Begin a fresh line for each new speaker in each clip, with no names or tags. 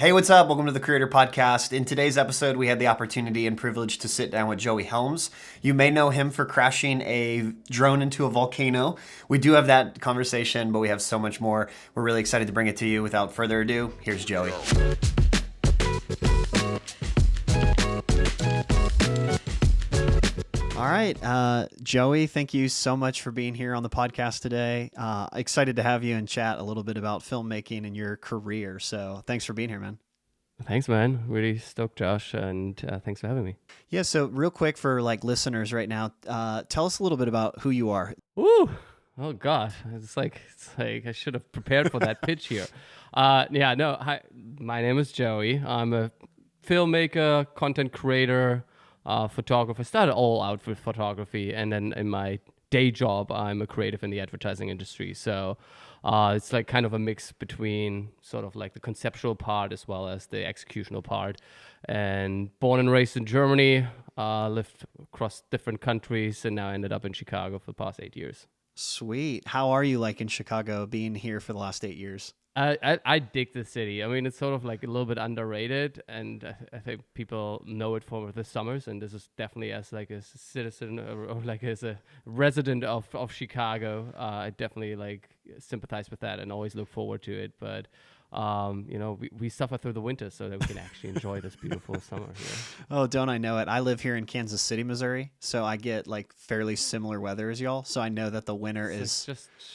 Hey, what's up? Welcome to the Creator Podcast. In today's episode, we had the opportunity and privilege to sit down with Joey Helms. You may know him for crashing a drone into a volcano. We do have that conversation, but we have so much more. We're really excited to bring it to you. Without further ado, here's Joey. All right, Joey, thank you so much for being here on the podcast today. Excited to have you and chat a little bit about filmmaking and your career. So thanks for being here, man.
Thanks, man. Really stoked, Josh, and thanks for having me.
Yeah, so real quick for listeners right now, tell us a little bit about who you are.
Woo! Oh God, it's like I should have prepared for that pitch here. Hi, my name is Joey. I'm a filmmaker, content creator, photographer. Started all out with photography, and then in my day job, I'm a creative in the advertising industry. So it's like kind of a mix between sort of like the conceptual part as well as the executional part. And born and raised in Germany, lived across different countries, and now ended up in Chicago for the past 8 years.
Sweet. How are you like in Chicago being here for the last 8 years?
I dig the city. I mean, it's sort of like a little bit underrated, and I think people know it for the summers. And this is definitely as like a citizen or like as a resident of Chicago, I definitely like sympathize with that and always look forward to it. But we suffer through the winter so that we can actually enjoy this beautiful summer here.
Oh, don't I know it? I live here in Kansas City, Missouri, so I get like fairly similar weather as y'all. So I know that the winter is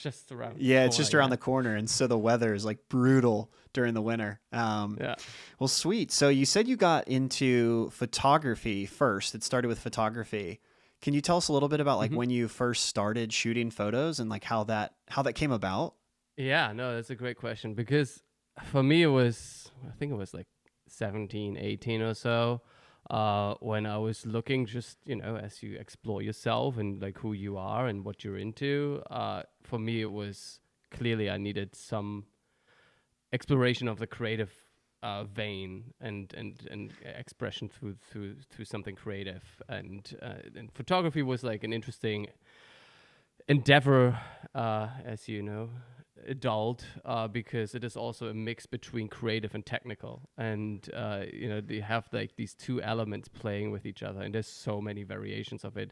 just around.
yeah, it's just around the corner, and so the weather is like brutal during the winter.
Yeah.
Well, sweet. So you said you got into photography first. It started with photography. Can you tell us a little bit about like when you first started shooting photos and like how that came about?
Yeah, no, that's a great question because for me I think it was like 17, 18 or so, when I was looking just, as you explore yourself and like who you are and what you're into. For me, it was clearly I needed some exploration of the creative vein and expression through something creative. And photography was like an interesting endeavor, as you know, adult, because it is also a mix between creative and technical, and they have like these two elements playing with each other, and there's so many variations of it.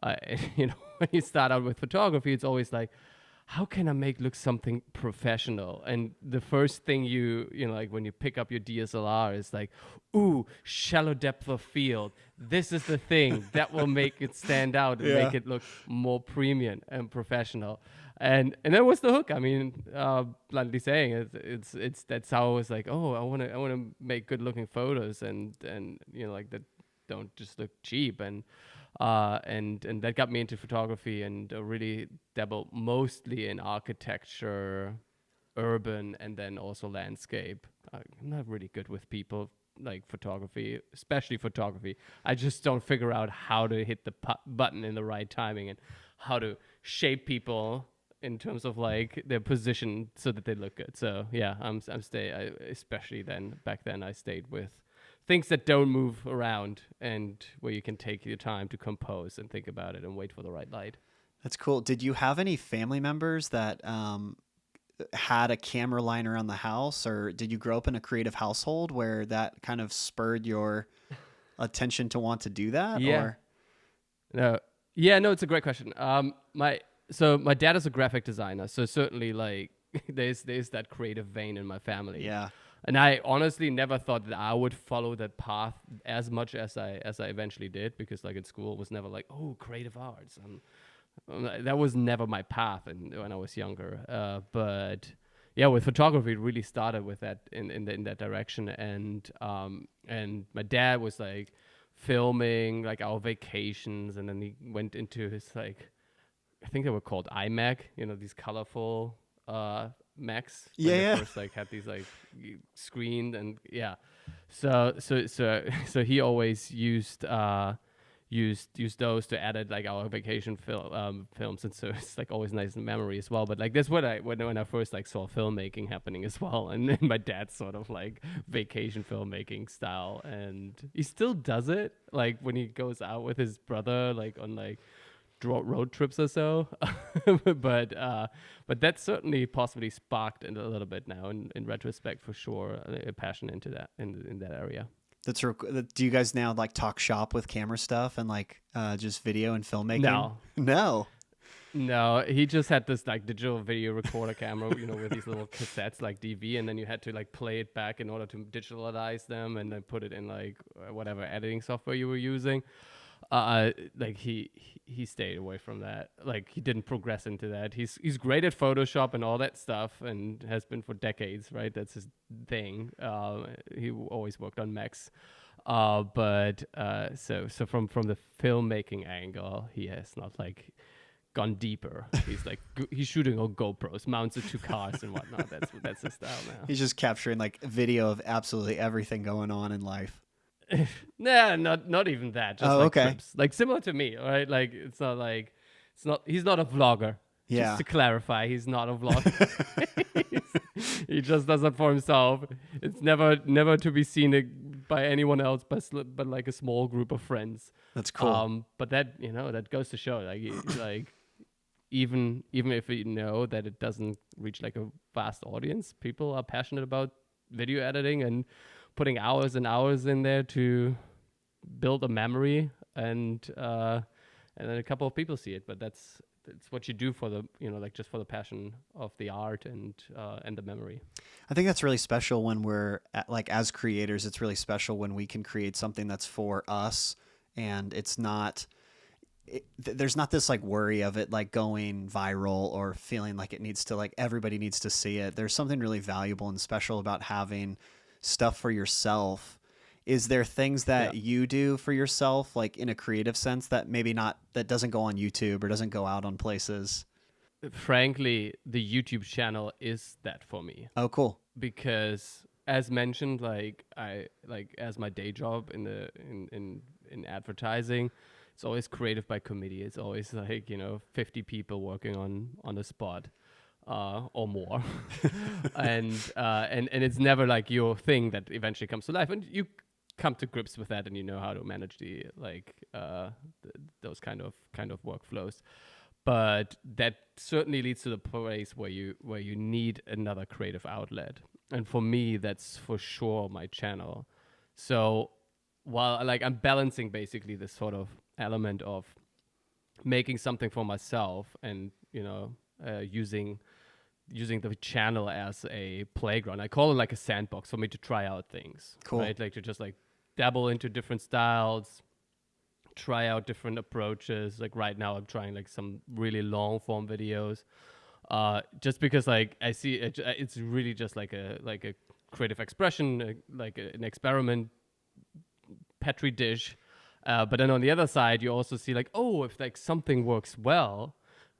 When you start out with photography, it's always like, how can I make look something professional? And the first thing like when you pick up your DSLR is like, ooh, shallow depth of field. This is the thing that will make it stand out and make it look more premium and professional. And that was the hook. I mean, bluntly saying, it's that's how I was like, oh, I wanna make good looking photos and like that don't just look cheap. And that got me into photography and really dabble mostly in architecture, urban, and then also landscape. I'm not really good with people like photography, especially photography. I just don't figure out how to hit the button in the right timing and how to shape people in terms of like their position so that they look good. So yeah, especially back then I stayed with things that don't move around and where you can take your time to compose and think about it and wait for the right light.
That's cool. Did you have any family members that had a camera lying around the house, or did you grow up in a creative household where that kind of spurred your attention to want to do that?
Yeah.
Or?
No, it's a great question. My dad is a graphic designer, so certainly like there's that creative vein in my family.
Yeah.
And I honestly never thought that I would follow that path as much as I eventually did, because like in school it was never like, oh, creative arts. That was never my path when I was younger. But yeah, with photography, it really started with that in that direction. And my dad was like filming like our vacations, and then he went into his like, I think they were called iMac, these colorful Macs.
Yeah.
First like had these like screened, and yeah. So he always used those to edit like our vacation films, and so it's like always nice in memory as well. But like that's what when I first like saw filmmaking happening as well, and then my dad's sort of like vacation filmmaking style, and he still does it like when he goes out with his brother like on like road trips or so. but that certainly possibly sparked it a little bit now in retrospect, for sure, a passion into that in that area.
Do you guys now like talk shop with camera stuff and like just video and filmmaking?
No.
No.
No, he just had this like digital video recorder camera, with these little cassettes like DV, and then you had to like play it back in order to digitalize them and then put it in like whatever editing software you were using. Like he stayed away from that. Like he didn't progress into that. He's great at Photoshop and all that stuff, and has been for decades. Right, that's his thing. He always worked on Macs. But so from the filmmaking angle, he has not like gone deeper. He's like he's shooting on GoPros, mounted to cars and whatnot. That's his style now.
He's just capturing like video of absolutely everything going on in life.
Nah, not even that. Just
okay.
trips. Like similar to me, right? Like he's not a vlogger.
Yeah.
Just to clarify, he's not a vlogger. He just does it for himself. It's never to be seen by anyone else, but like a small group of friends.
That's cool.
But that that goes to show like even if you know that it doesn't reach like a vast audience, people are passionate about video editing and putting hours and hours in there to build a memory, and then a couple of people see it. But it's what you do for the like just for the passion of the art and the memory.
I think that's really special when we're like as creators. It's really special when we can create something that's for us, and it's not. There's not this like worry of it like going viral or feeling like it needs to like everybody needs to see it. There's something really valuable and special about having stuff for yourself. Is there things that you do for yourself, like in a creative sense, that maybe not, that doesn't go on YouTube or doesn't go out on places?
Frankly, the YouTube channel is that for me.
Oh, cool.
Because as mentioned, like I like as my day job in advertising, it's always creative by committee. It's always like 50 people working on the spot. Or more, and it's never like your thing that eventually comes to life, and you come to grips with that, and you know how to manage the those kind of workflows. But that certainly leads to the place where you need another creative outlet, and for me, that's for sure my channel. So while like I'm balancing basically this sort of element of making something for myself and using the channel as a playground. I call it like a sandbox for me to try out things.
Cool.
Right? Like to just like dabble into different styles, try out different approaches. Like right now I'm trying like some really long form videos. Just because like I see it's really just like a creative expression, like an experiment, petri dish. But then on the other side, you also see like, oh, if like something works well,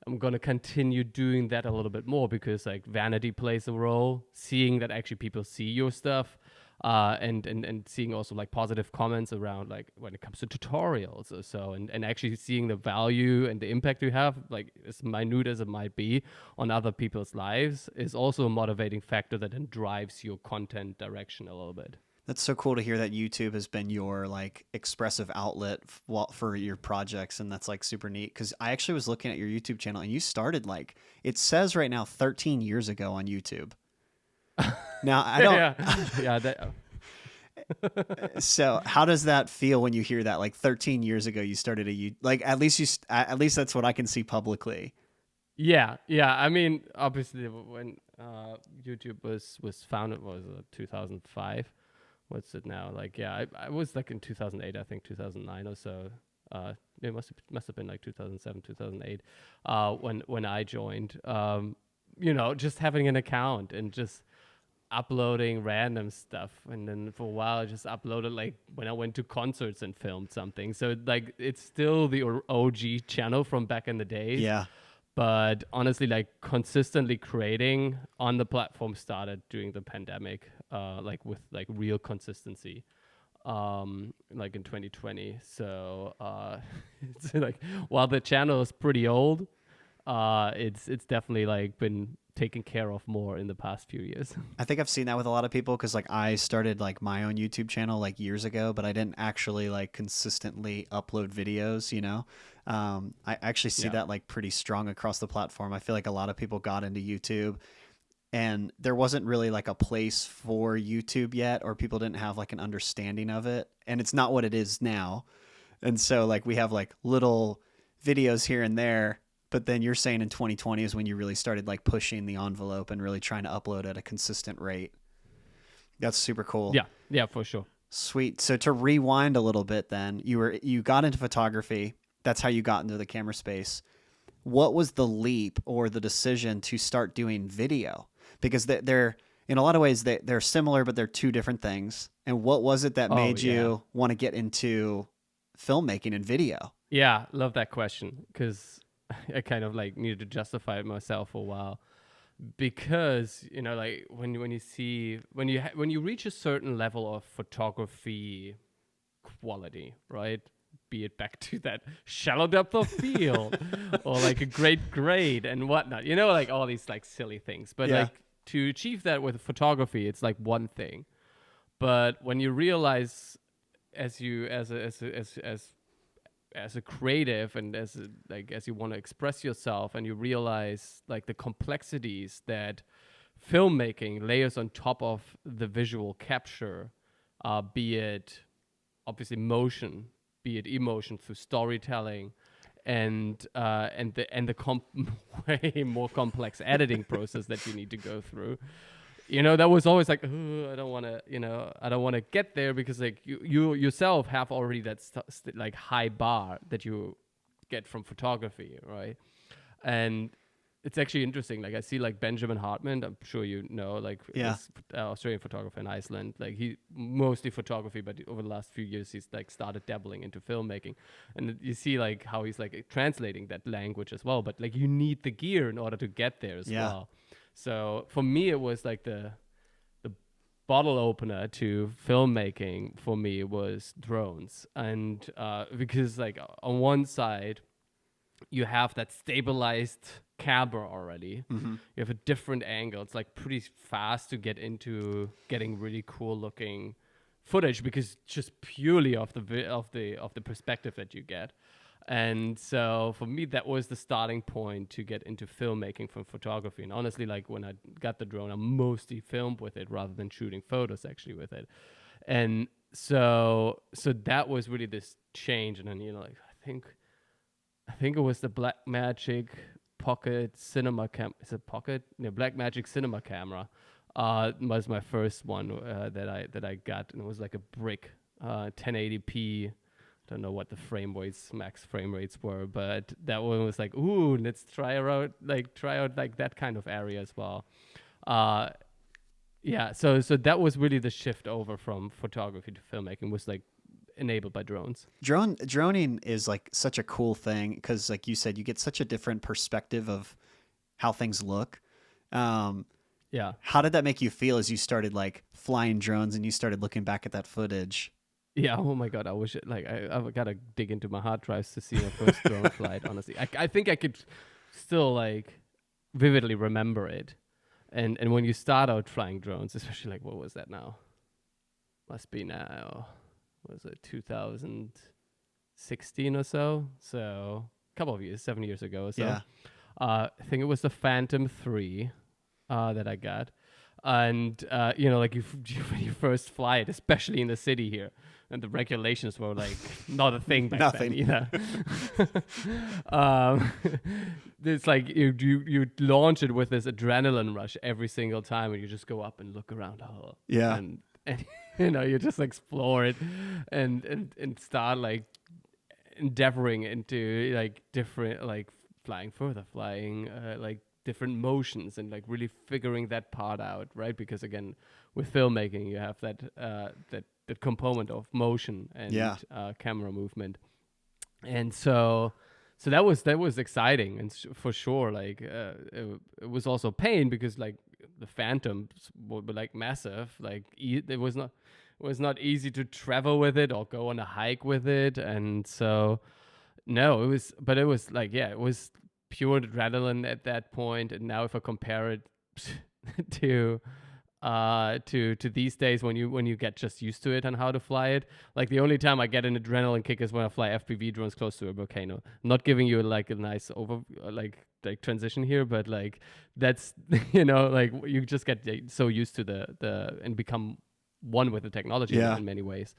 I'm going to continue doing that a little bit more, because like vanity plays a role, seeing that actually people see your stuff, and seeing also like positive comments around like when it comes to tutorials or so, and actually seeing the value and the impact you have, like as minute as it might be, on other people's lives is also a motivating factor that then drives your content direction a little bit.
That's so cool to hear that YouTube has been your like expressive outlet for your projects. And that's like super neat. Cause I actually was looking at your YouTube channel and you started like, it says right now 13 years ago on YouTube. Now I don't, So how does that feel when you hear that like 13 years ago, you started at least that's what I can see publicly.
Yeah. I mean, obviously when YouTube was founded, was 2005. What's it now? Like, yeah, I was like in 2008, I think 2009 or so. It must have been like 2007, 2008, when I joined. Just having an account and just uploading random stuff, and then for a while I just uploaded like when I went to concerts and filmed something. So like it's still the OG channel from back in the days.
Yeah.
But honestly, like consistently creating on the platform started during the pandemic, like with like real consistency, like in 2020. So it's like while the channel is pretty old, it's definitely like been taken care of more in the past few years.
I think I've seen that with a lot of people because like I started like my own YouTube channel like years ago, but I didn't actually like consistently upload videos, you know. I actually see that like pretty strong across the platform. I feel like a lot of people got into YouTube and there wasn't really like a place for YouTube yet, or people didn't have like an understanding of it. And it's not what it is now. And so like we have like little videos here and there, but then you're saying in 2020 is when you really started like pushing the envelope and really trying to upload at a consistent rate. That's super cool.
Yeah, for sure.
Sweet. So to rewind a little bit then, you got into photography. That's how you got into the camera space. What was the leap or the decision to start doing video? Because they're in a lot of ways they're similar, but they're two different things. And what was it that made you want to get into filmmaking and video?
Yeah, love that question because I kind of like needed to justify it myself for a while. Because you know, like when you reach a certain level of photography quality, right? Be it back to that shallow depth of field or like a great grade and whatnot, you know, like all these like silly things. But like to achieve that with photography, it's like one thing. But when you realize as a creative and as you want to express yourself, and you realize like the complexities that filmmaking layers on top of the visual capture, be it obviously motion, be it emotion through storytelling, and the way more complex editing process that you need to go through. You know, that was always like, I don't want to get there because like you yourself have already that like high bar that you get from photography, right? And it's actually interesting. Like I see like Benjamin Hartman, I'm sure you know, like this Australian photographer in Iceland. Like he mostly photography, but over the last few years he's like started dabbling into filmmaking. And you see like how he's like translating that language as well. But like you need the gear in order to get there as well. So for me, it was like the bottle opener to filmmaking for me was drones. And because like on one side, you have that stabilized camera already. You have a different angle. It's like pretty fast to get into getting really cool looking footage because just purely of the perspective that you get. And so for me, that was the starting point to get into filmmaking from photography. And honestly, like when I got the drone, I mostly filmed with it rather than shooting photos actually with it. And so that was really this change. And then, you know, like I think it was the Blackmagic Pocket Cinema Cam. Is it Pocket? No, Blackmagic Cinema Camera. Was my first one that I got, and it was like a brick, 1080p. I don't know what the max frame rates were, but that one was like, ooh, let's try out like that kind of area as well. So that was really the shift over from photography to filmmaking, was like enabled by drones.
Droning is like such a cool thing because, like you said, you get such a different perspective of how things look. How did that make you feel as you started like flying drones and you started looking back at that footage?
Yeah, oh my God, I wish I gotta dig into my hard drives to see my first drone flight, honestly. I think I could still like vividly remember it. And when you start out flying drones, especially like, what was that now? Must be now, was it 2016 or so? So a couple of years, 7 years ago or so.
Yeah.
I think it was the Phantom 3 that I got. And, you know, like when you first fly it, especially in the city here, and the regulations were like not a thing back then either. It's like you launch it with this adrenaline rush every single time, and you just go up and look around. And you know, you just explore it and start like endeavoring into like different, like flying further, like different motions and like really figuring that part out, right? Because again, with filmmaking, you have that component of motion and camera movement, and so that was exciting, and for sure, like it was also pain because like the Phantoms were like massive, like it was not easy to travel with it or go on a hike with it, and so it was like it was pure adrenaline at that point. And now if I compare it to these days when you get just used to it and how to fly it, like the only time I get an adrenaline kick is when I fly FPV drones close to a volcano. I'm not giving you like a nice like transition here, but like that's like you just get so used to the and become one with the technology in many ways,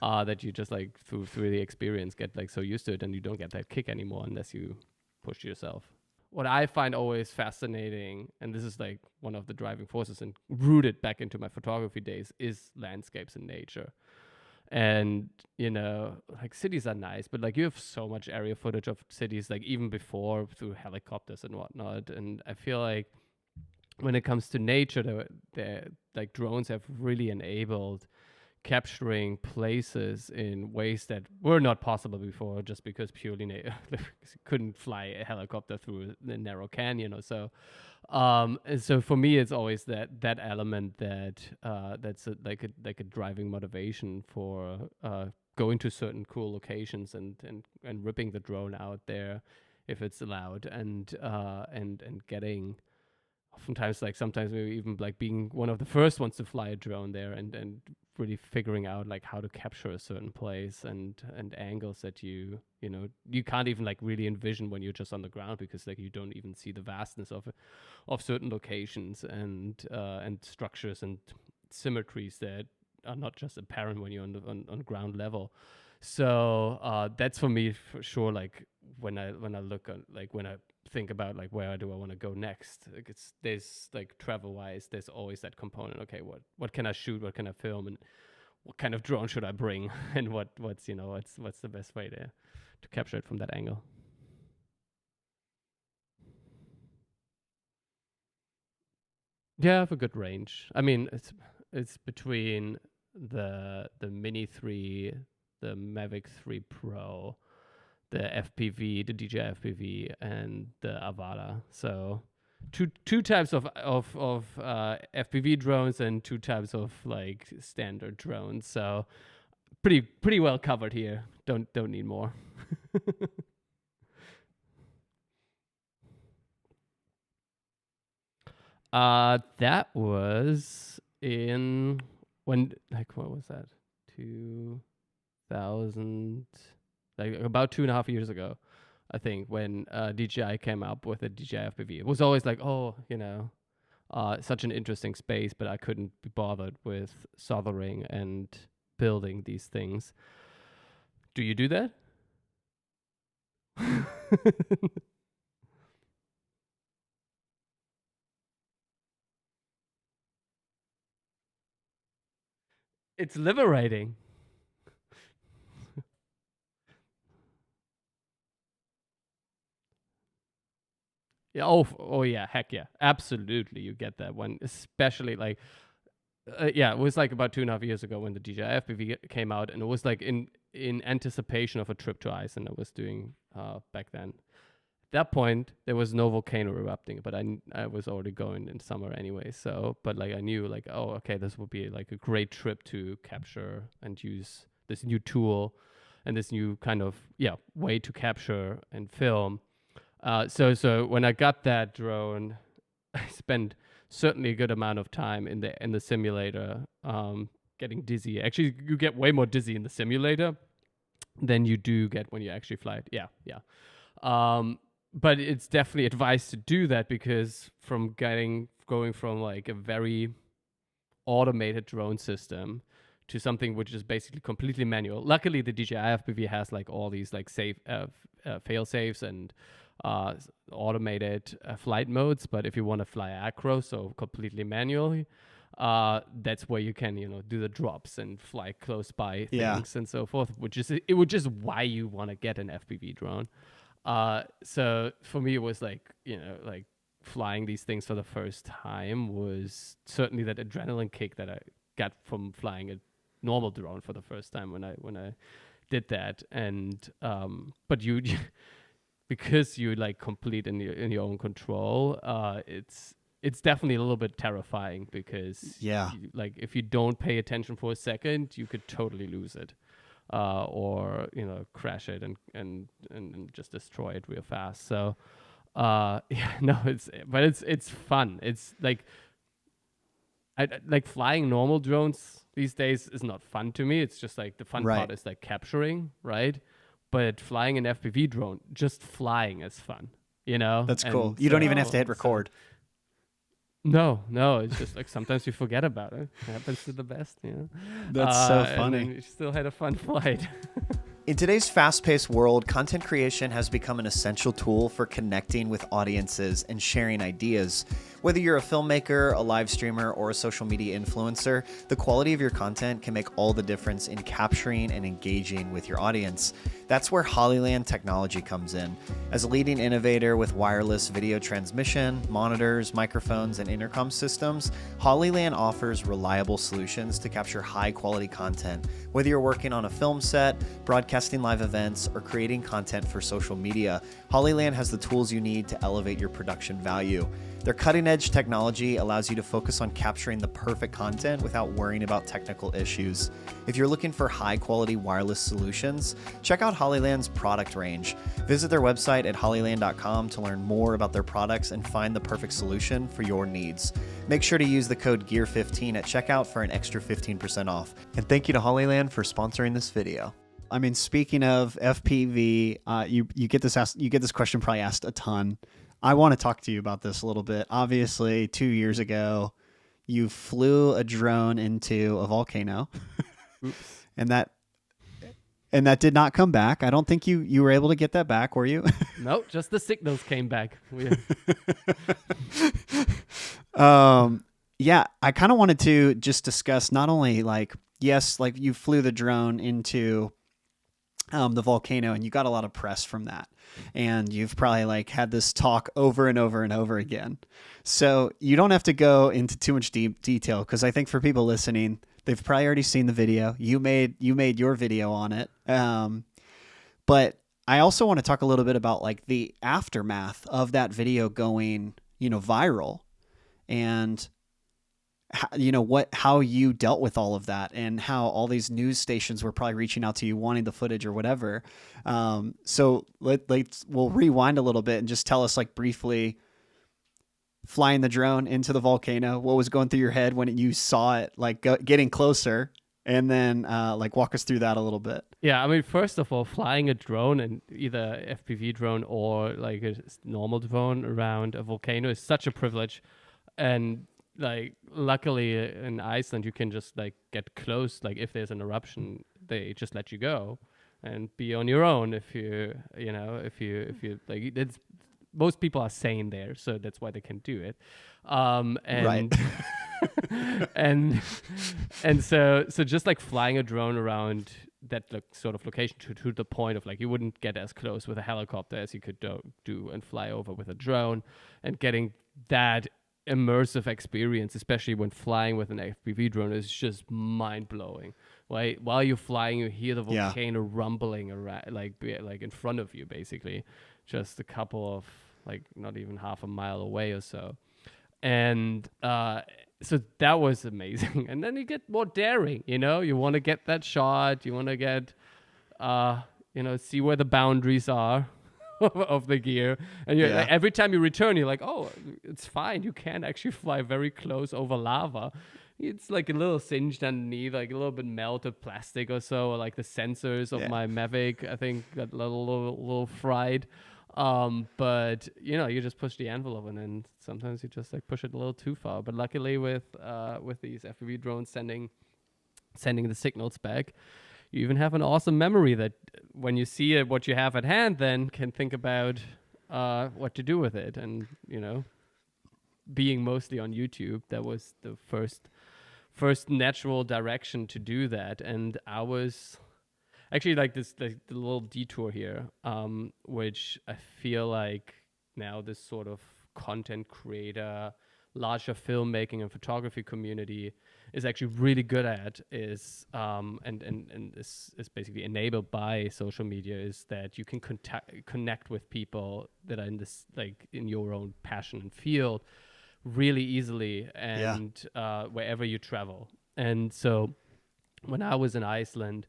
that you just like through the experience get like so used to it, and you don't get that kick anymore unless you push yourself. What I find always fascinating, and this is like one of the driving forces and rooted back into my photography days, is landscapes and nature. And like cities are nice, but like you have so much area footage of cities, like even before through helicopters and whatnot. And I feel like when it comes to nature, the like drones have really enabled capturing places in ways that were not possible before, just because purely couldn't fly a helicopter through the narrow canyon or so. And so for me, it's always that element that's like a driving motivation for going to certain cool locations and ripping the drone out there if it's allowed, and getting. Oftentimes, like sometimes maybe even like being one of the first ones to fly a drone there, and really figuring out like how to capture a certain place and angles that you can't even like really envision when you're just on the ground, because like you don't even see the vastness of certain locations and structures and symmetries that are not just apparent when you're on ground level. So that's for me for sure. Like when I look at like when I think about like where do I want to go next, like there's like travel wise, there's always that component. Okay, what can I shoot, what can I film, and what kind of drone should I bring, and what's the best way to capture it from that angle. Yeah, I have a good range. I mean, it's between the Mini 3, the Mavic 3 Pro, the FPV, the DJI FPV, and the Avata. So two types of FPV drones and two types of like standard drones. So pretty well covered here. Don't need more. That was in when, like, what was that? 2000, like about 2.5 years ago, I think, when DJI came up with a DJI FPV. It was always like, such an interesting space, but I couldn't be bothered with soldering and building these things. Do you do that? It's liberating. Yeah. Oh yeah. Heck yeah. Absolutely. You get that one, especially like, it was like about 2.5 years ago when the DJI FPV came out, and it was like in anticipation of a trip to Iceland I was doing back then. At that point, there was no volcano erupting, but I was already going in summer anyway. So, but like I knew like, oh, okay, this would be like a great trip to capture and use this new tool and this new kind of way to capture and film. So when I got that drone, I spent certainly a good amount of time in the simulator, getting dizzy. Actually, you get way more dizzy in the simulator than you do get when you actually fly it. Yeah. But it's definitely advised to do that, because going from like a very automated drone system to something which is basically completely manual. Luckily, the DJI FPV has like all these like safe fail safes and automated flight modes. But if you want to fly acro, so completely manually, that's where you can do the drops and fly close by things and so forth, which is why you want to get an FPV drone. So for me, it was like like flying these things for the first time was certainly that adrenaline kick that I got from flying a normal drone for the first time when I did that. And but you because you like complete in your own control, it's definitely a little bit terrifying, because like if you don't pay attention for a second, you could totally lose it, or crash it and just destroy it real fast. So Yeah, no, it's fun. It's like like flying normal drones these days is not fun to me. It's just like the fun
Right.
part is like capturing, right? But flying an FPV drone, just flying is fun, you know?
That's cool.
And
You don't even have to hit
so
record.
no, it's just like sometimes you forget about it. It happens to the best, you know?
That's so
And then
funny.
you still had a fun flight.
In today's fast-paced world, content creation has become an essential tool for connecting with audiences and sharing ideas. Whether you're a filmmaker, a live streamer, or a social media influencer, the quality of your content can make all the difference in capturing and engaging with your audience. That's where Hollyland technology comes in. As a leading innovator with wireless video transmission, monitors, microphones, and intercom systems, Hollyland offers reliable solutions to capture high-quality content. Whether you're working on a film set, broadcasting live events, or creating content for social media, Hollyland has the tools you need to elevate your production value. Their cutting-edge technology allows you to focus on capturing the perfect content without worrying about technical issues. If you're looking for high-quality wireless solutions, check out Hollyland's product range. Visit their website at hollyland.com to learn more about their products and find the perfect solution for your needs. Make sure to use the code GEAR15 at checkout for an extra 15% off. And thank you to Hollyland for sponsoring this video.
I mean, speaking of FPV, you get this question probably asked a ton. I want to talk to you about this a little bit. Obviously, 2 years ago, you flew a drone into a volcano, and that did not come back. I don't think you were able to get that back, were you?
No, just the signals came back.
Yeah, I kind of wanted to just discuss not only like, yes, like you flew the drone into the volcano and you got a lot of press from that. And you've probably like had this talk over and over and over again. So you don't have to go into too much deep detail because I think for people listening, they've probably already seen the video. You made your video on it. But I also want to talk a little bit about like the aftermath of that video going, viral, and how you dealt with all of that and how all these news stations were probably reaching out to you wanting the footage or whatever. So we'll rewind a little bit and just tell us like briefly flying the drone into the volcano, what was going through your head when you saw it, like getting closer, and then like walk us through that a little bit.
Yeah, I mean, first of all, flying a drone, and either FPV drone or like a normal drone around a volcano, is such a privilege. And like, luckily in Iceland, you can just like get close. Like, if there's an eruption, they just let you go and be on your own. If you like, it's, most people are sane there, so that's why they can do it. And
Right.
and so just like flying a drone around that sort of location to the point of like you wouldn't get as close with a helicopter as you could do and fly over with a drone, and getting that immersive experience, especially when flying with an FPV drone, is just mind-blowing. Right? While you're flying, you hear the volcano rumbling around, like in front of you, basically, just a couple of like not even half a mile away or so. And so that was amazing. And then you get more daring, you want to get that shot, you want to get see where the boundaries are of the gear. And like, every time you return, you're like, oh, it's fine, you can actually fly very close over lava. It's like a little singed underneath, like a little bit melted plastic or so, or like the sensors of my Mavic, I think, got a little fried. But you just push the envelope, and then sometimes you just like push it a little too far. But luckily with these FPV drones sending the signals back, you even have an awesome memory that when you see it, what you have at hand, then can think about what to do with it. And being mostly on YouTube, that was the first natural direction to do that. And I was actually like this, the little detour here, which I feel like now this sort of content creator, larger filmmaking and photography community is actually really good at, is and this is basically enabled by social media, is that you can connect with people that are in this, like, in your own passion and field really easily, and wherever you travel. And so when I was in Iceland,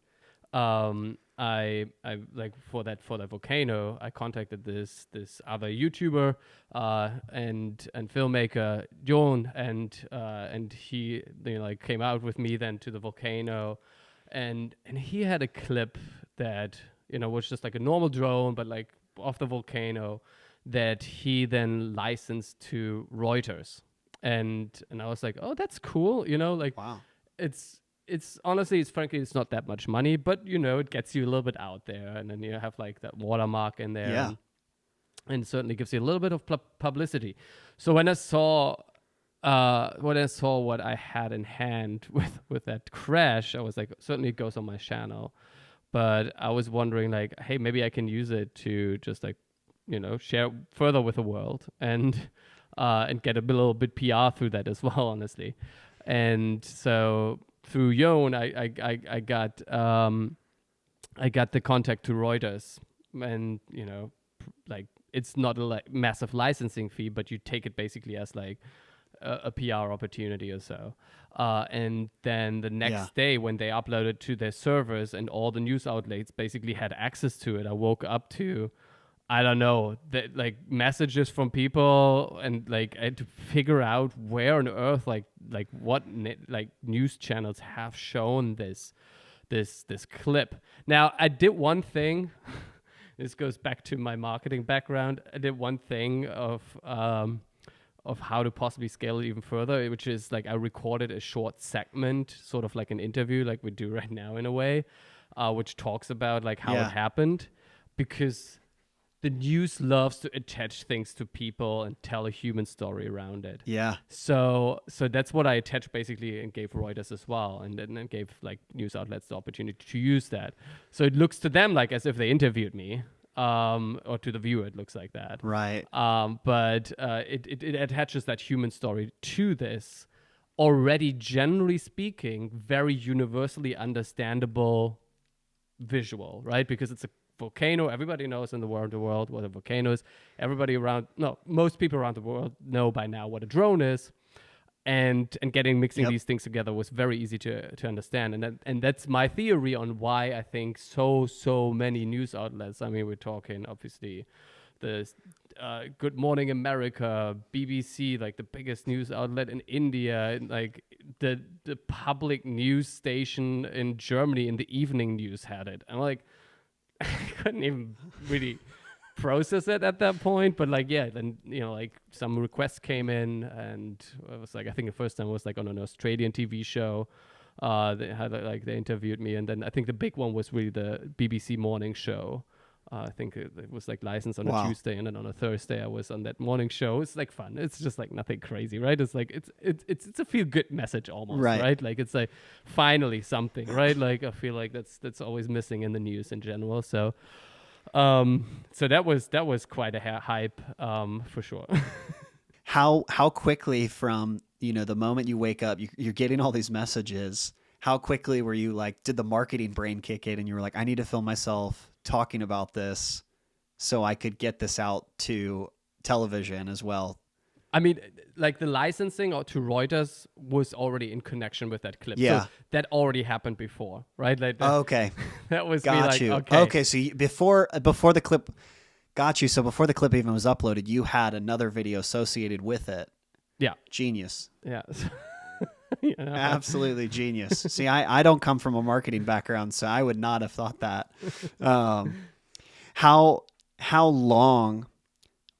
I like for that volcano, I contacted this other YouTuber and filmmaker Jon, and he like came out with me then to the volcano, and he had a clip that was just like a normal drone, but like off the volcano, that he then licensed to Reuters, and I was like, oh, that's cool, like
Wow.
it's honestly, frankly, it's not that much money, but it gets you a little bit out there, and then you have like that watermark in there,
Yeah.
and certainly gives you a little bit of publicity. So when I saw what I had in hand with that crash, I was like, certainly it goes on my channel, but I was wondering like, hey, maybe I can use it to just like share further with the world and get a little bit PR through that as well, honestly. And so through Jon, I got the contact to Reuters, and like it's not a massive licensing fee, but you take it basically as like a PR opportunity or so. And then the next day, when they uploaded to their servers and all the news outlets basically had access to it, I woke up to, I don't know, like messages from people, and like I had to figure out where on earth, like what news channels have shown this clip. Now I did one thing. This goes back to my marketing background. I did one thing of how to possibly scale it even further, which is like I recorded a short segment, sort of like an interview, like we do right now in a way, which talks about like how it happened, because the news loves to attach things to people and tell a human story around it.
Yeah.
So that's what I attached basically, and gave Reuters as well, and then gave like news outlets the opportunity to use that. So it looks to them like as if they interviewed me, or to the viewer it looks like that.
Right.
But it attaches that human story to this already, generally speaking, very universally understandable visual, right? Because it's a volcano. Everybody knows in the world what a volcano is. Most people around the world know by now what a drone is, and mixing these things together was very easy to understand. And that's my theory on why I think so many news outlets, I mean, we're talking obviously the Good Morning America, BBC, like the biggest news outlet in India, like the public news station in Germany in the evening news had it. I'm like, I couldn't even really process it at that point, but like, yeah, then like some requests came in, and it was like, I think the first time was like on an Australian TV show. They had they interviewed me, and then I think the big one was really the BBC morning show. I think it was like licensed on a Tuesday, and then on a Thursday I was on that morning show. It's like fun. It's just like nothing crazy, right? It's like it's a feel good message almost, right? Like it's like finally something, right? Like I feel like that's always missing in the news in general. So so that was quite a hype, for sure.
How quickly from the moment you wake up, you're getting all these messages. How quickly were you like, did the marketing brain kick in and you were like, I need to film myself talking about this so I could get this out to television as well?
I mean, like the licensing to Reuters was already in connection with that clip.
Yeah.
So that already happened before, right? Like that,
okay.
That was
got
me like,
you.
okay.
So before the clip, got you. So before the clip even was uploaded, you had another video associated with it.
Yeah.
Genius.
Yeah.
Absolutely genius. See, I don't come from a marketing background, so I would not have thought that. How long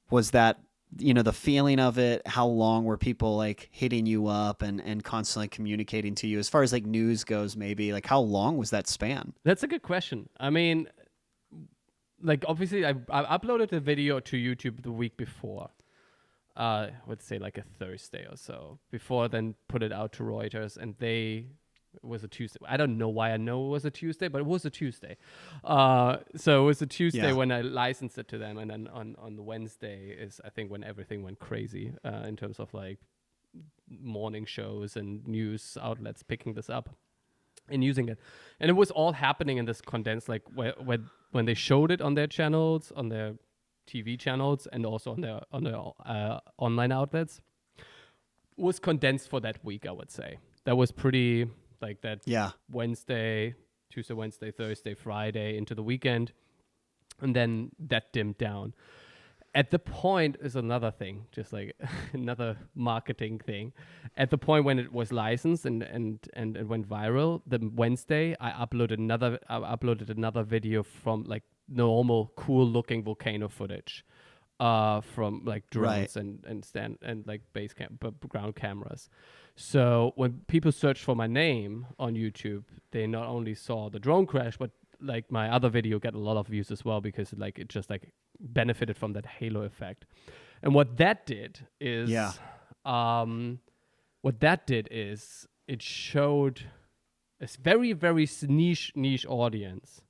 was that, the feeling of it? How long were people like hitting you up and constantly communicating to you as far as like news goes, maybe? Like how long was that span?
That's a good question. I mean, like obviously I uploaded the video to YouTube the week before. I would say like a Thursday or so before, then put it out to Reuters, and it was a Tuesday. I don't know why I know it was a Tuesday, but it was a Tuesday. So it was a Tuesday when I licensed it to them, and then on the Wednesday is I think when everything went crazy in terms of like morning shows and news outlets picking this up and using it, and it was all happening in this condensed like when they showed it on their channels, on their TV channels, and also on their online outlets, was condensed for that week. I would say that was pretty like that.
Yeah.
Wednesday, Tuesday, Wednesday, Thursday, Friday into the weekend. And then that dimmed down. At the point is another thing, just like another marketing thing. At the point when it was licensed and it went viral, the Wednesday I uploaded another video from like normal cool looking volcano footage, from like drones and like base ground cameras. So when people searched for my name on YouTube, they not only saw the drone crash, but like my other video got a lot of views as well, because like it just like benefited from that halo effect. And what that did is it showed a very, very niche audience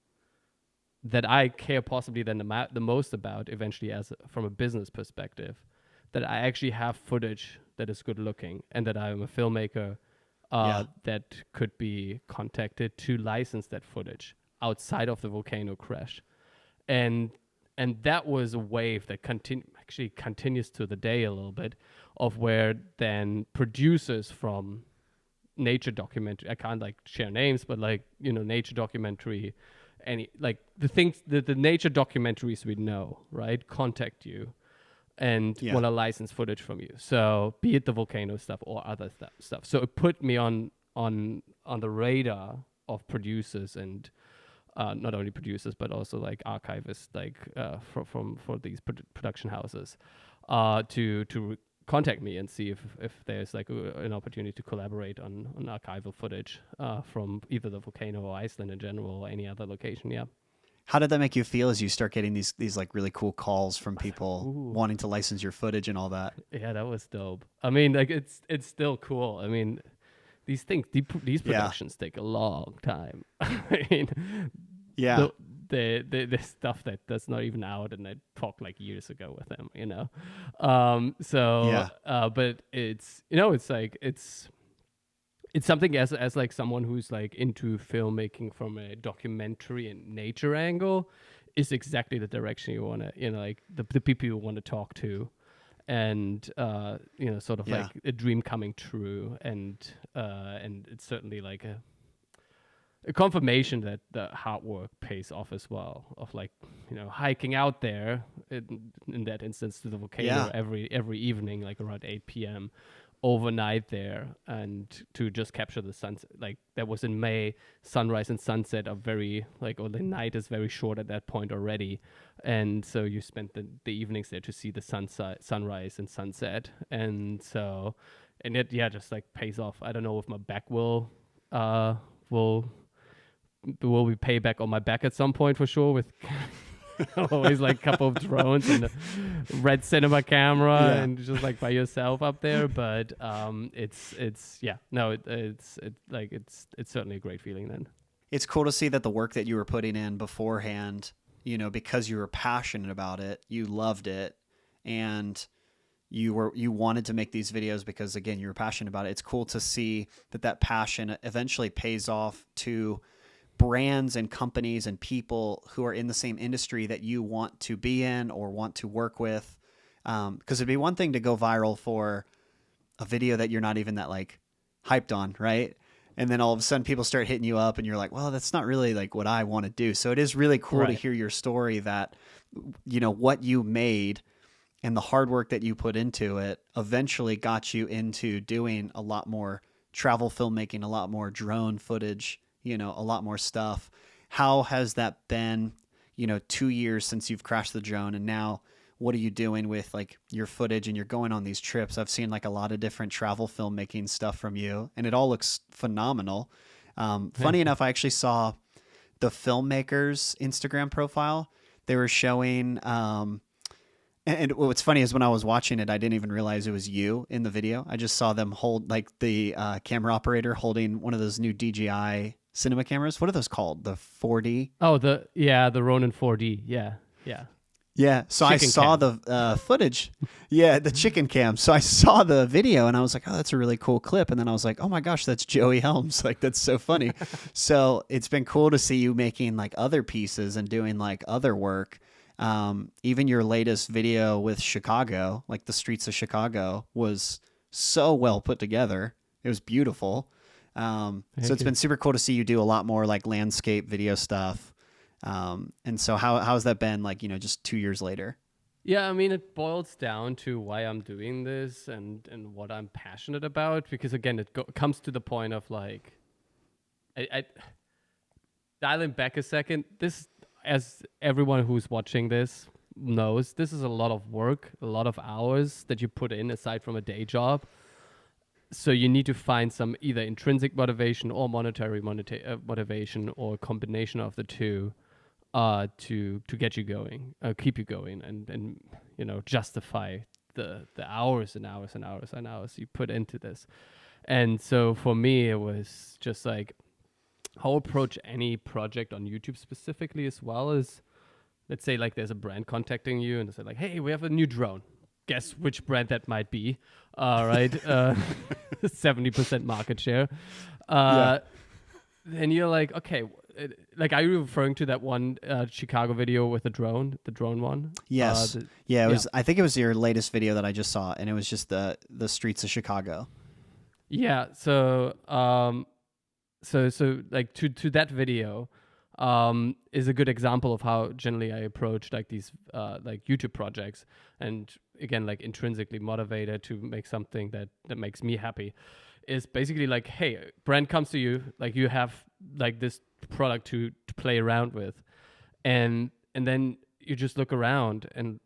that I care possibly the most about eventually, as from a business perspective, that I actually have footage that is good looking, and that I'm a filmmaker that could be contacted to license that footage outside of the volcano crash. And that was a wave that continues to the day a little bit, of where then producers from nature documentary, I can't like share names, but like, you know, nature documentary, any like the nature documentaries we know, right, contact you and want to license footage from you. So be it the volcano stuff or other stuff. So it put me on the radar of producers, and not only producers but also like archivists, like for these production houses, to contact me and see if there's like an opportunity to collaborate on archival footage from either the volcano or Iceland in general or any other location. Yeah.
How did that make you feel as you start getting these like really cool calls from people wanting to license your footage and all that?
Yeah, that was dope. I mean, like it's still cool. I mean, these productions take a long time. I mean, the stuff that's not even out, and I talked like years ago with them, you know. But it's, you know, it's like it's something as like someone who's like into filmmaking from a documentary and nature angle, is exactly the direction you want to, you know, like the people you want to talk to, and you know, sort of like a dream coming true, and it's certainly like a confirmation that the hard work pays off as well, of like, you know, hiking out there in that instance to the volcano every evening, like around 8 p.m. overnight there, and to just capture the sunset. Like that was in May. Sunrise and sunset are very like, or the night is very short at that point already, and so you spent the evenings there to see the sunrise and sunset, and so, and it just like pays off. I don't know if my back will be payback on my back at some point for sure, with always like a couple of drones and a red cinema camera and just like by yourself up there. But it's certainly a great feeling then.
It's cool to see that the work that you were putting in beforehand, you know, because you were passionate about it, you loved it, and you wanted to make these videos because, again, you were passionate about it. It's cool to see that passion eventually pays off to brands and companies and people who are in the same industry that you want to be in or want to work with. Because it'd be one thing to go viral for a video that you're not even that like hyped on, right? And then all of a sudden people start hitting you up and you're like, well, that's not really like what I want to do. So it is really cool to hear your story, that, you know, what you made and the hard work that you put into it eventually got you into doing a lot more travel filmmaking, a lot more drone footage, you know, a lot more stuff. How has that been, you know, 2 years since you've crashed the drone, and now what are you doing with like your footage, and you're going on these trips? I've seen like a lot of different travel filmmaking stuff from you, and it all looks phenomenal. Funny enough, I actually saw the filmmaker's Instagram profile. They were showing, and what's funny is when I was watching it, I didn't even realize it was you in the video. I just saw them hold like the camera operator holding one of those new DJI cinema cameras. What are those called? The 4D?
Oh, the Ronin 4D. Yeah.
Yeah. So I saw the footage. Yeah, the chicken cam. So I saw the video and I was like, oh, that's a really cool clip. And then I was like, oh my gosh, that's Joey Helms. Like, that's so funny. So it's been cool to see you making like other pieces and doing like other work. Even your latest video with Chicago, like the streets of Chicago, was so well put together. It was beautiful. So it's
you.
been super cool to see you do a lot more like landscape video stuff. And so how's that been like, just 2 years later?
Yeah, I mean, it boils down to why I'm doing this and what I'm passionate about. Because again, it comes to the point of like, I dialing back a second. This, as everyone who's watching this knows, this is a lot of work, a lot of hours that you put in aside from a day job. So you need to find some either intrinsic motivation or monetary motivation, or a combination of the two, to get you going, keep you going, and justify the hours and hours and hours and hours you put into this. And so for me, it was just like how approach any project on YouTube specifically, as well as, let's say like there's a brand contacting you and they say like, hey, we have a new drone. Guess which brand that might be, right? 70% market share. And you're like, okay, like, are you referring to that one Chicago video with the drone one?
Yes. It was. I think it was your latest video that I just saw, and it was just the streets of Chicago.
Yeah. So like to that video is a good example of how generally I approach like these like YouTube projects, and again, like intrinsically motivated to make something that makes me happy. Is basically like, hey, brand comes to you, like you have like this product to play around with, and then you just look around and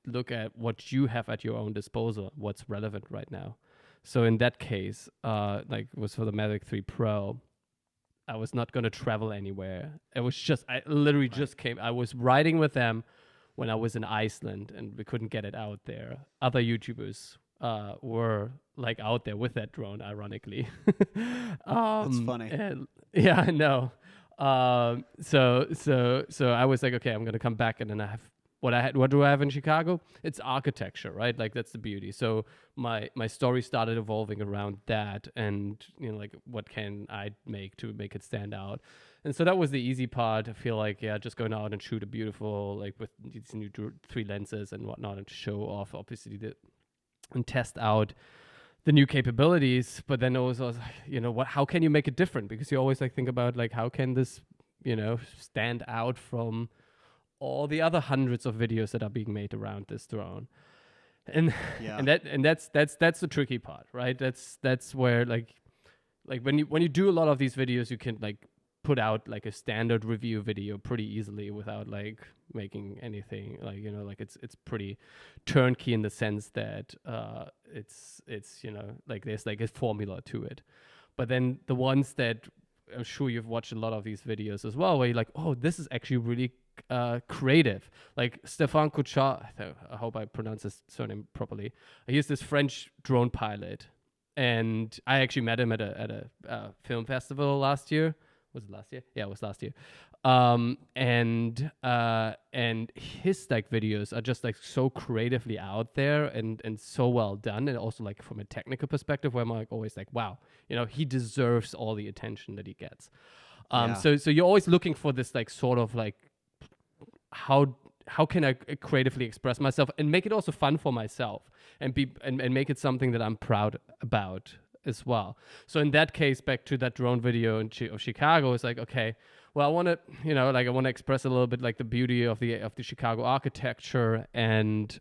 look at what you have at your own disposal, what's relevant right now. So in that case, like it was for the Mavic 3 Pro, I was not going to travel anywhere. It was just, I literally just came, I was riding with them when I was in Iceland and we couldn't get it out there. Other YouTubers were like out there with that drone, ironically.
That's funny.
Yeah, I know. So I was like, okay, I'm gonna come back, and then I have what do I have in Chicago? It's architecture, right? Like that's the beauty. So my story started evolving around that, and like what can I make to make it stand out? And so that was the easy part. I feel like, yeah, just going out and shoot a beautiful, like with these new 3 lenses and whatnot, and to show off obviously and test out the new capabilities. But then also, how can you make it different? Because you always like think about like, how can this, stand out from all the other hundreds of videos that are being made around this drone. And that's the tricky part, right? That's where like when you do a lot of these videos, you can like put out like a standard review video pretty easily without like making anything like, like it's pretty turnkey in the sense that it's like there's like a formula to it. But then the ones that I'm sure you've watched a lot of these videos as well, where you're like, oh, this is actually really creative. Like Stéphane Couchard, I hope I pronounce his surname properly. He's this French drone pilot, and I actually met him at a film festival last year. Was it last year? Yeah, it was last year. And his like videos are just like so creatively out there and so well done, and also like from a technical perspective, where I'm like always like, wow, he deserves all the attention that he gets. So you're always looking for this like sort of like how can I creatively express myself and make it also fun for myself and make it something that I'm proud about as well. So in that case, back to that drone video of Chicago, it's like, okay, well, I want to express a little bit like the beauty of the Chicago architecture, and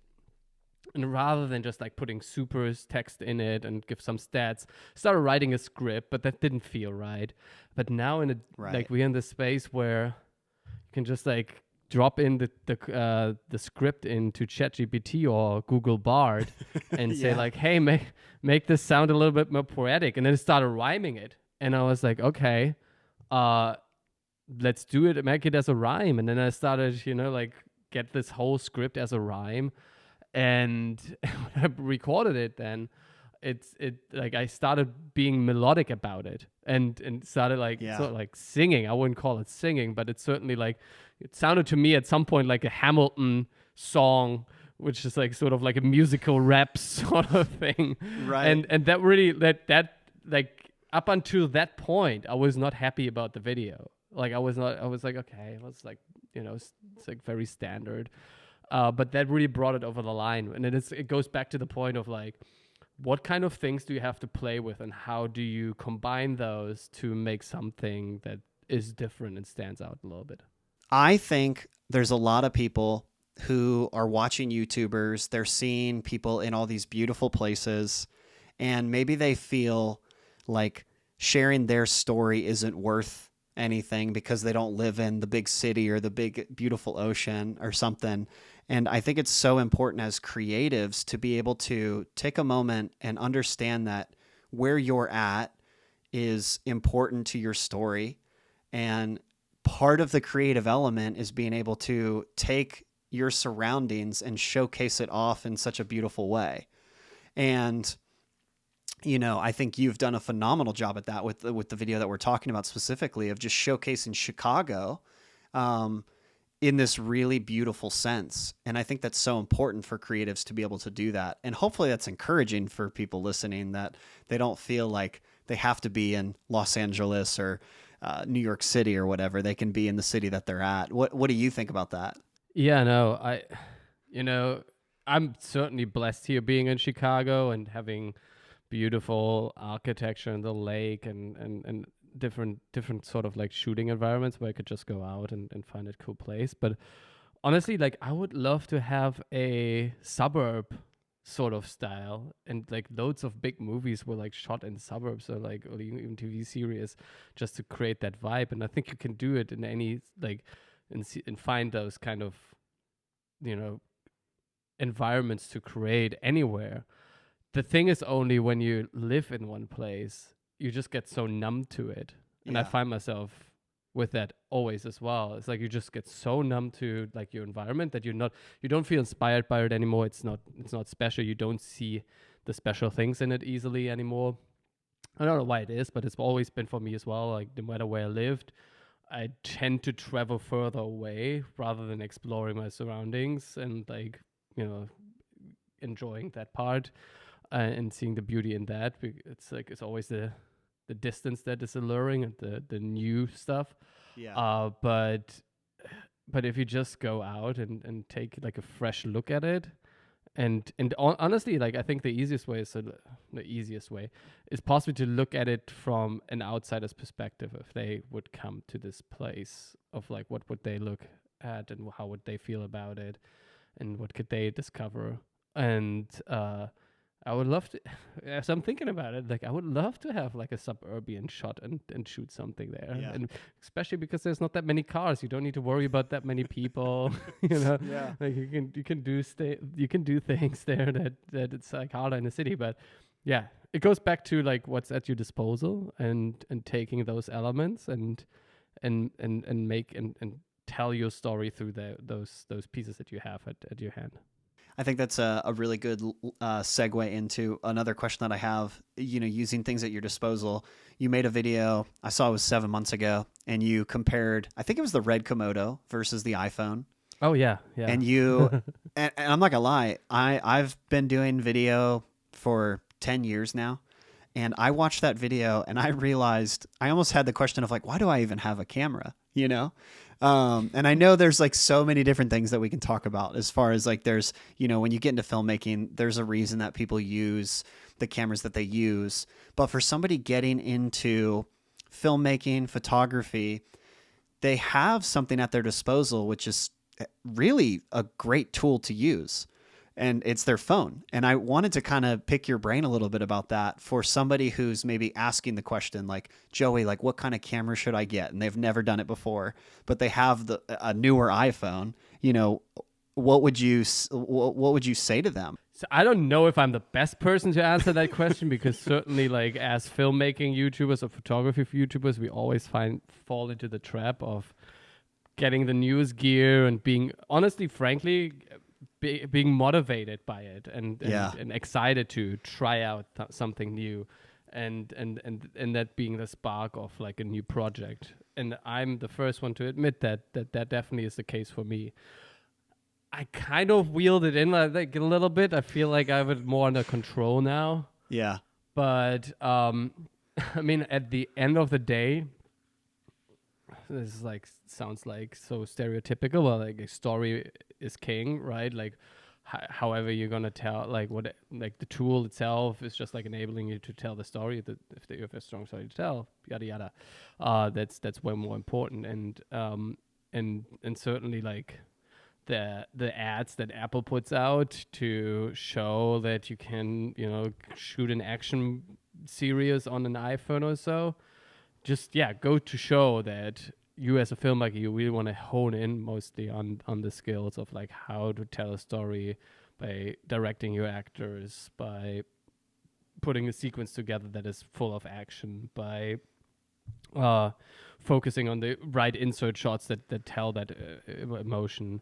rather than just like putting super text in it and give some stats, started writing a script, but that didn't feel right. But now like we're in this space where you can just like drop in the script into ChatGPT or Google Bard and say like, hey, make this sound a little bit more poetic, and then it started rhyming it, and I was like, okay, let's do it, make it as a rhyme. And then I started like get this whole script as a rhyme, and when I recorded it, then it like I started being melodic about it and started like sort of like singing. I wouldn't call it singing, but it's certainly like it sounded to me at some point like a Hamilton song, which is like sort of like a musical rap sort of thing. Right. And that really that like up until that point, I was not happy about the video. Like I was like, okay, it was like, it's like very standard. But that really brought it over the line. And it goes back to the point of like, what kind of things do you have to play with, and how do you combine those to make something that is different and stands out a little bit?
I think there's a lot of people who are watching YouTubers. They're seeing people in all these beautiful places, and maybe they feel like sharing their story isn't worth anything because they don't live in the big city or the big, beautiful ocean or something. And I think it's so important as creatives to be able to take a moment and understand that where you're at is important to your story. And part of the creative element is being able to take your surroundings and showcase it off in such a beautiful way. And, you know, I think you've done a phenomenal job at that with the video that we're talking about specifically, of just showcasing Chicago in this really beautiful sense. And I think that's so important for creatives to be able to do that. And hopefully that's encouraging for people listening, that they don't feel like they have to be in Los Angeles or New York City or whatever. They can be in the city that they're at. What do you think about that?
Yeah, no, I'm certainly blessed here being in Chicago and having beautiful architecture and the lake and different sort of like shooting environments where I could just go out and find a cool place. But honestly, like, I would love to have a suburb sort of style, and like loads of big movies were like shot in suburbs, or like, or even TV series, just to create that vibe. And I think you can do it in any, like, and find those kind of, environments to create anywhere. The thing is, only when you live in one place, you just get so numb to it. And I find myself with that always as well. It's like you just get so numb to like your environment that you don't feel inspired by it anymore. It's not special. You don't see the special things in it easily anymore. I don't know why it is, but it's always been for me as well. Like, no matter where I lived, I tend to travel further away rather than exploring my surroundings and, like, enjoying that part and seeing the beauty in that. It's like, it's always the distance that is alluring, and the new stuff.
Yeah.
But if you just go out and take like a fresh look at it, and honestly, like, I think the easiest way is possibly to look at it from an outsider's perspective. If they would come to this place, of like, what would they look at and how would they feel about it, and what could they discover? And I would love to, as I'm thinking about it, like, I would love to have like a suburban shot and shoot something there.
Yeah.
And especially because there's not that many cars. You don't need to worry about that many people,
Yeah.
Like, you can do things there that it's like harder in the city. But yeah, it goes back to like what's at your disposal, and taking those elements and make and tell your story through those pieces that you have at your hand.
I think that's a really good segue into another question that I have. Using things at your disposal. You made a video, I saw it was 7 months ago, and you compared, I think it was the Red Komodo versus the iPhone.
Oh yeah.
And you, and I'm not gonna lie, I've been doing video for 10 years now, and I watched that video and I realized I almost had the question of like, why do I even have a camera? And I know there's like so many different things that we can talk about, as far as like, there's, when you get into filmmaking, there's a reason that people use the cameras that they use. But for somebody getting into filmmaking, photography, they have something at their disposal, which is really a great tool to use. And it's their phone. And I wanted to kind of pick your brain a little bit about that, for somebody who's maybe asking the question, like, Joey, like, what kind of camera should I get? And they've never done it before, but they have a newer iPhone. What would you say to them?
So I don't know if I'm the best person to answer that question, because certainly, like, as filmmaking YouTubers or photography YouTubers, we always fall into the trap of getting the newest gear and being, honestly, frankly, being motivated by it and excited to try out something new, and that being the spark of like a new project. And I'm the first one to admit that definitely is the case for me. I kind of wheeled it in like a little bit. I feel like I have it more under control now.
Yeah.
But I mean, at the end of the day, this is like, sounds like so stereotypical, but like, a story is king, right? Like, however you're gonna tell, like like the tool itself is just like enabling you to tell the story. If you have a strong story to tell, yada yada, that's way more important. And certainly like the ads that Apple puts out to show that you can shoot an action series on an iPhone or so, just go to show that you as a filmmaker, you really want to hone in mostly on the skills of like how to tell a story by directing your actors, by putting a sequence together that is full of action, by focusing on the right insert shots that tell that emotion.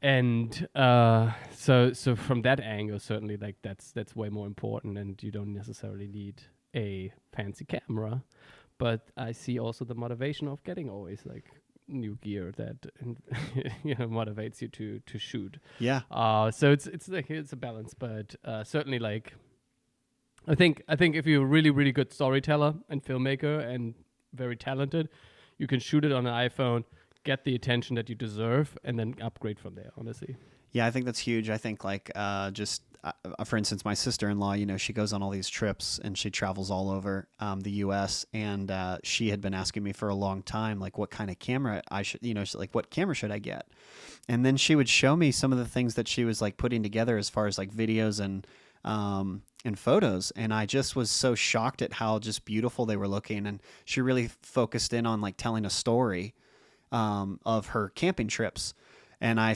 And so from that angle, certainly like that's way more important, and you don't necessarily need a fancy camera. But I see also the motivation of getting always like new gear that motivates you to shoot.
Yeah.
So it's like it's a balance, but certainly like I think if you're a really really good storyteller and filmmaker and very talented, you can shoot it on an iPhone, get the attention that you deserve, and then upgrade from there. Honestly.
Yeah, I think that's huge. I think like for instance, my sister-in-law, she goes on all these trips and she travels all over the U.S. And she had been asking me for a long time, like what kind of camera I should, like what camera should I get? And then she would show me some of the things that she was like putting together as far as like videos and photos. And I just was so shocked at how just beautiful they were looking. And she really focused in on like telling a story of her camping trips. And I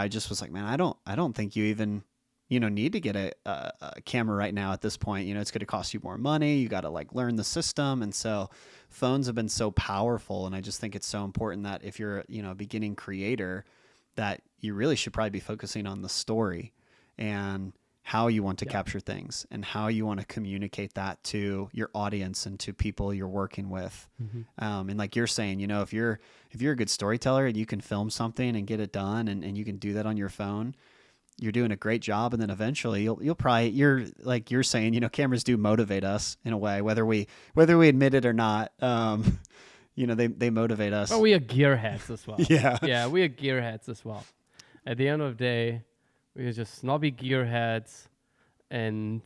just was like, man, I don't think you even, need to get a camera right now at this point. It's going to cost you more money. You got to like learn the system. And so phones have been so powerful. And I just think it's so important that if you're, a beginning creator, that you really should probably be focusing on the story and how you want to capture things and how you want to communicate that to your audience and to people you're working with. Mm-hmm. And like you're saying, if you're a good storyteller and you can film something and get it done and you can do that on your phone, you're doing a great job. And then eventually you'll probably, you're like you're saying, cameras do motivate us in a way, whether we admit it or not. They motivate us.
Oh, we are gearheads as well.
Yeah,
we are gearheads as well. At the end of the day, we are just snobby gearheads and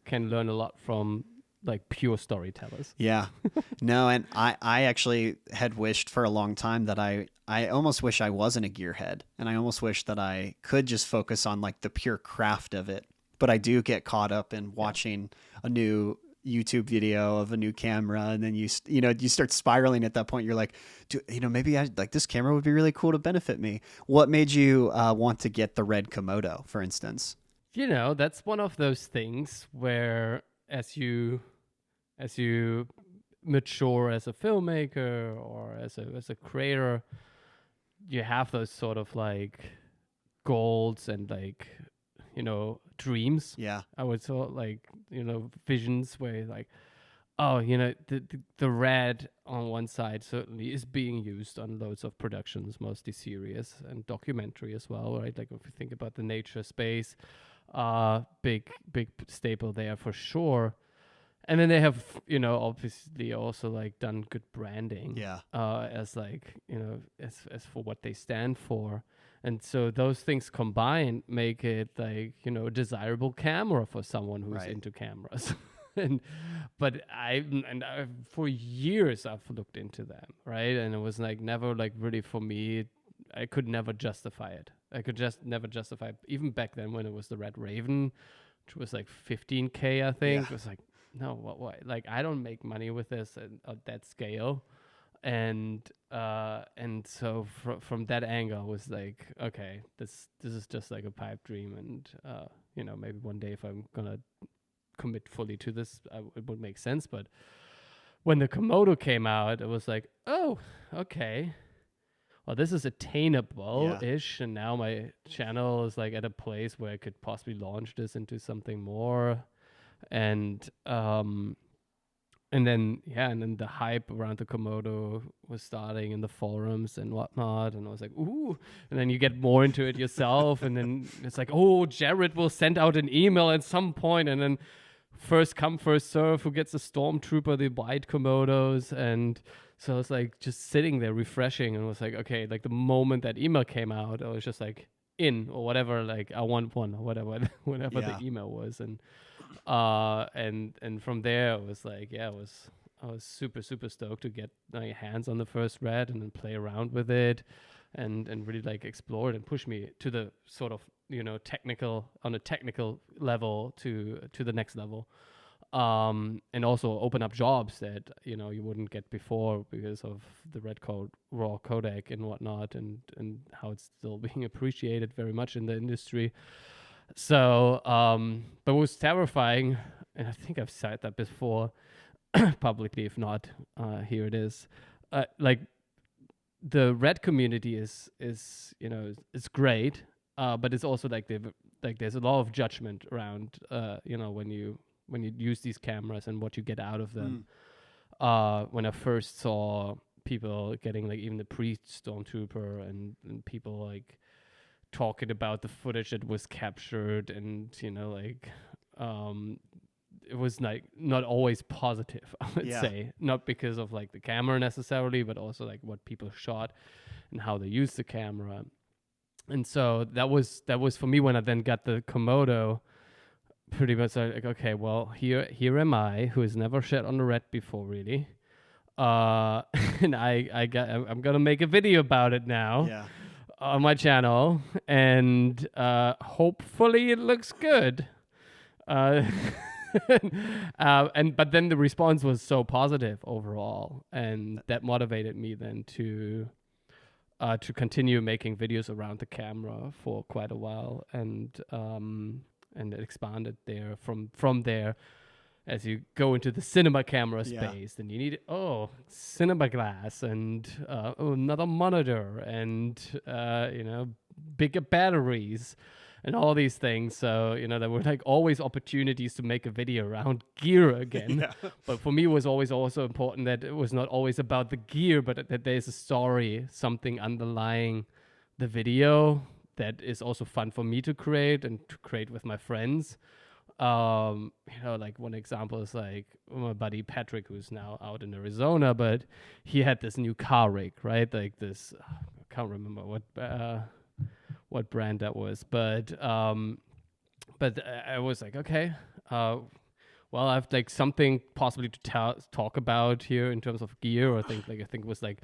can learn a lot from like pure storytellers.
Yeah. No, and I actually had wished for a long time that I almost wish I wasn't a gearhead, and I almost wish that I could just focus on like the pure craft of it. But I do get caught up in watching a new YouTube video of a new camera, and then you start spiraling at that point. You're like, maybe this camera would be really cool to benefit me. What made you want to get the red Komodo, for instance?
That's one of those things where as you mature as a filmmaker or as a creator, you have those sort of like goals and like dreams.
Yeah,
I would sort of like visions where like, oh, the red on one side certainly is being used on loads of productions, mostly serious and documentary as well, right? Like if you think about the nature space, big staple there for sure. And then they have, obviously also like done good branding.
Yeah.
As like, as for what they stand for. And so those things combined make it like, a desirable camera for someone who's into cameras. But for years I've looked into them, right? And it was like never like really for me. I could never justify it. I could just never justify it. Even back then when it was the Red Raven, which was like 15K, I think. Yeah. It was like, no, what? Like I don't make money with this at that scale. And so from that angle, I was like, okay, this is just like a pipe dream, and maybe one day if I'm gonna commit fully to this, it would make sense. But when the Komodo came out, it was like, oh, okay, well, this is attainable-ish, and now my channel is like at a place where I could possibly launch this into something more, and then the hype around the Komodo was starting in the forums and whatnot, and I was like, ooh, and then you get more into it yourself, and then it's like, oh, Jared will send out an email at some point, and then first come, first serve, who gets a Stormtrooper, the white Komodos, and so I was like just sitting there refreshing, and was like, okay, like the moment that email came out, I was just like, in or whatever, like I want one or whatever, whatever
Yeah.
the email was. And from there it was like, yeah, I was super, super stoked to get my hands on the first red and then play around with it and really like explore it and push me to the sort of, technical, on a technical level to the next level. And also open up jobs that, you wouldn't get before because of the red code raw codec and whatnot, and how it's still being appreciated very much in the industry. So, but it was terrifying. And I think I've said that before publicly. If not, here it is. Like the red community is it's great, but it's also like there's a lot of judgment around when you use these cameras and what you get out of them. When I first saw people getting like even the pre-Stormtrooper and people like talking about the footage that was captured, and it was like not always positive, I would say, not because of like the camera necessarily, but also like what people shot and how they used the camera. And so that was for me when I then got the Komodo. Pretty much like, okay, well, here am I, who has never shot on the red before, really, and I'm gonna make a video about it now on my channel, and hopefully it looks good. But then the response was so positive overall, and that motivated me then to continue making videos around the camera for quite a while, and it expanded there from there. As you go into the cinema camera space, then you need cinema glass and another monitor and bigger batteries and all these things. So there were like always opportunities to make a video around gear again. But for me, it was always also important that it was not always about the gear, but that there's a story, something underlying the video that is also fun for me to create and to create with my friends. Like one example is like my buddy Patrick, who's now out in Arizona, but he had this new car rig, right? Like this, I can't remember what brand that was, but I was like, okay, well, I have like something possibly to talk about here in terms of gear. I think it was like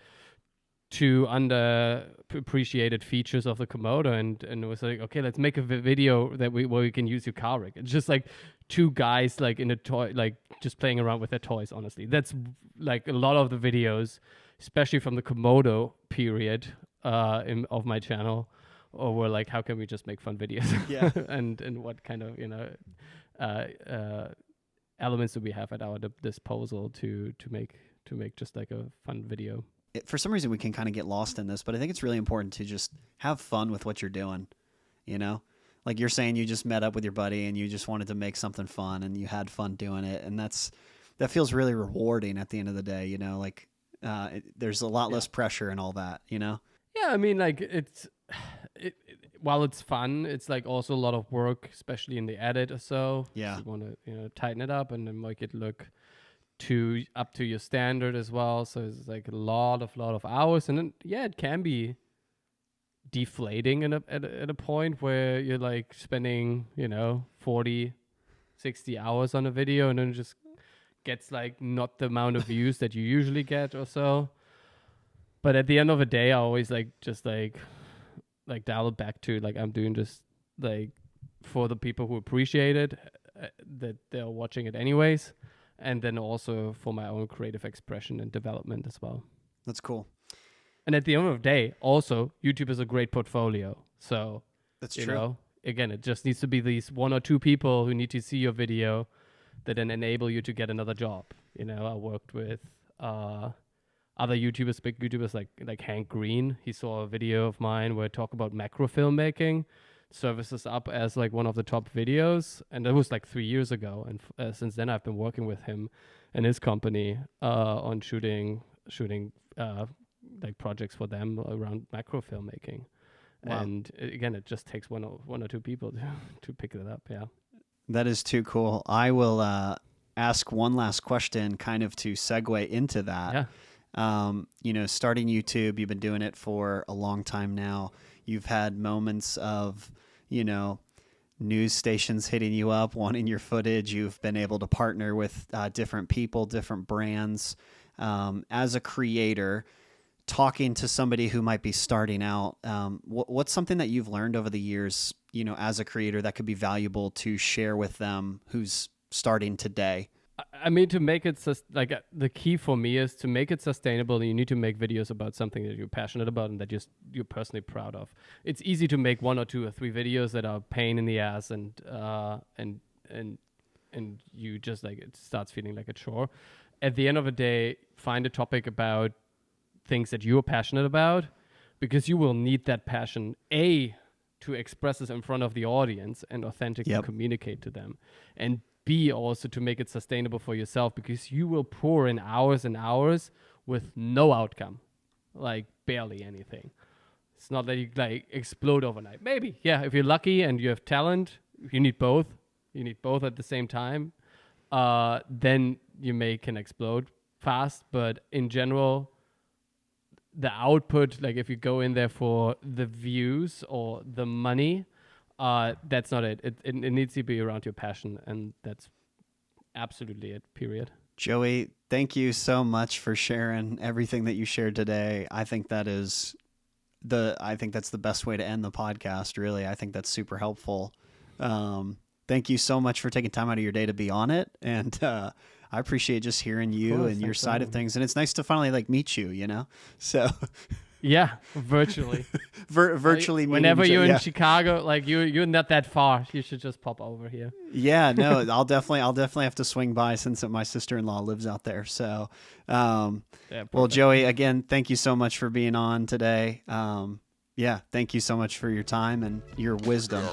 two underappreciated features of the Komodo, and it was like, okay, let's make a video where we can use your car rig. It's just like two guys like in a toy, like just playing around with their toys. Honestly, that's like a lot of the videos, especially from the Komodo period of my channel, or were like, how can we just make fun videos? and what kind of elements do we have at our disposal to make just like a fun video.
For some reason we can kind of get lost in this, but I think it's really important to just have fun with what you're doing. Like you're saying, you just met up with your buddy and you just wanted to make something fun and you had fun doing it. And that feels really rewarding at the end of the day, like there's a lot less pressure and all that, Yeah.
I mean, like while it's fun, it's like also a lot of work, especially in the edit or so.
Yeah.
You want to, tighten it up and then make it look up to your standard as well. So it's like a lot of hours, and then it can be deflating at a point where you're like spending 40 60 hours on a video, and then it just gets like not the amount of views that you usually get or so. But at the end of the day, I always just dial it back to like I'm doing just like for the people who appreciate it, that they're watching it anyways. And then also for my own creative expression and development as well.
That's cool.
And at the end of the day, also, YouTube is a great portfolio. So,
that's true.
Again, it just needs to be these one or two people who need to see your video that then enable you to get another job. I worked with other YouTubers, big YouTubers like Hank Green. He saw a video of mine where I talk about macro filmmaking. Services up as like one of the top videos, and that was like 3 years ago, and since then I've been working with him and his company on shooting like projects for them around macro filmmaking. Wow. And again, it just takes one or two people to pick it up.
That is too cool. I will ask one last question kind of to segue into that. Starting YouTube, you've been doing it for a long time now. You've had moments of, you know, news stations hitting you up, wanting your footage. You've been able to partner with different people, different brands. As a creator, talking to somebody who might be starting out, what's something that you've learned over the years, you know, as a creator that could be valuable to share with them who's starting today?
I mean, to make it the key for me is to make it sustainable. You need to make videos about something that you're passionate about and that you're personally proud of. It's easy to make 1 or 2 or 3 videos that are a pain in the ass and you just like, it starts feeling like a chore. At the end of the day, find a topic about things that you're passionate about, because you will need that passion to express this in front of the audience and authentically communicate to them, and B, also to make it sustainable for yourself, because you will pour in hours and hours with no outcome, like barely anything. It's not that you like explode overnight. Maybe, yeah, if you're lucky and you have talent, you need both. You need both at the same time. Then you can explode fast. But in general, the output, like if you go in there for the views or the money, that's not it. It needs to be around your passion, and that's absolutely it, period.
Joey, thank you so much for sharing everything that you shared today. I think that's the best way to end the podcast, really. I think that's super helpful. Thank you so much for taking time out of your day to be on it. And I appreciate just hearing you and your side of things. And it's nice to finally like meet you, you know? So
yeah, virtually.
Virtually.
Like, whenever you're in Chicago, like you're not that far. You should just pop over here.
Yeah, no, I'll definitely have to swing by, since my sister-in-law lives out there. So, well, Joey, again, thank you so much for being on today. Thank you so much for your time and your wisdom.